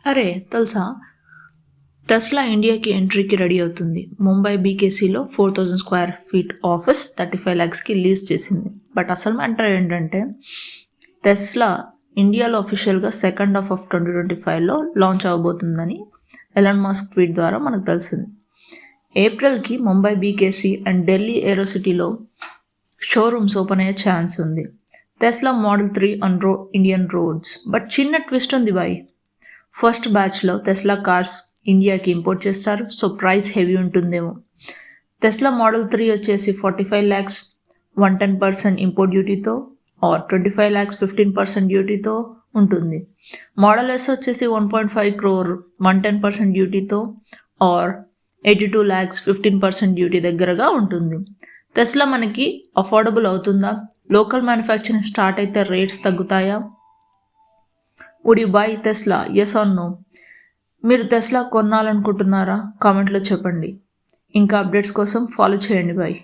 అరే తెలుసా, టెస్లా ఇండియాకి ఎంట్రీకి రెడీ అవుతుంది. ముంబై బీకేసీలో 4,000 స్క్వేర్ ఫీట్ ఆఫీస్ 35 lakhsకి లీజ్ చేసింది. బట్ అసలు మ్యాటర్ ఏంటంటే టెస్లా ఇండియాలో అఫీషియల్గా సెకండ్ హాఫ్ ఆఫ్ 2025లో లాంచ్ అవ్వబోతుందని ఎలాన్ మస్క్ ట్వీట్ ద్వారా మనకు తెలిసింది. ఏప్రిల్కి ముంబై బీకేసీ అండ్ ఢిల్లీ ఏరోసిటీలో షోరూమ్స్ ఓపెన్ అయ్యే ఛాన్స్ ఉంది. Tesla model 3 on Indian roads. But చిన్న ట్విస్ట్ ఉంది బాయ్. ఫస్ట్ బ్యాచ్లో టెస్లా కార్స్ ఇండియాకి ఇంపోర్ట్ చేస్తారు, సో ప్రైస్ హెవీ ఉంటుందేమో. టెస్లా మోడల్ 3 వచ్చేసి 45 lakhs 110% ఇంపోర్ట్ డ్యూటీతో, ఆర్ 25 lakhs 15% డ్యూటీతో ఉంటుంది. మోడల్ ఎస్ వచ్చేసి 1.5 crore 110% డ్యూటీతో, ఆర్ 82 lakhs 15% డ్యూటీ దగ్గరగా ఉంటుంది. టెస్లా మనకి అఫోర్డబుల్ అవుతుందా? లోకల్ మ్యానుఫ్యాక్చరింగ్ స్టార్ట్ అయితే రేట్స్ తగ్గుతాయా? Would you buy Tesla? Yes or no? మీరు టెస్లా కొనాలనుకుంటున్నారా? కామెంట్లో చెప్పండి. ఇంకా అప్డేట్స్ కోసం ఫాలో చేయండి బాయ్.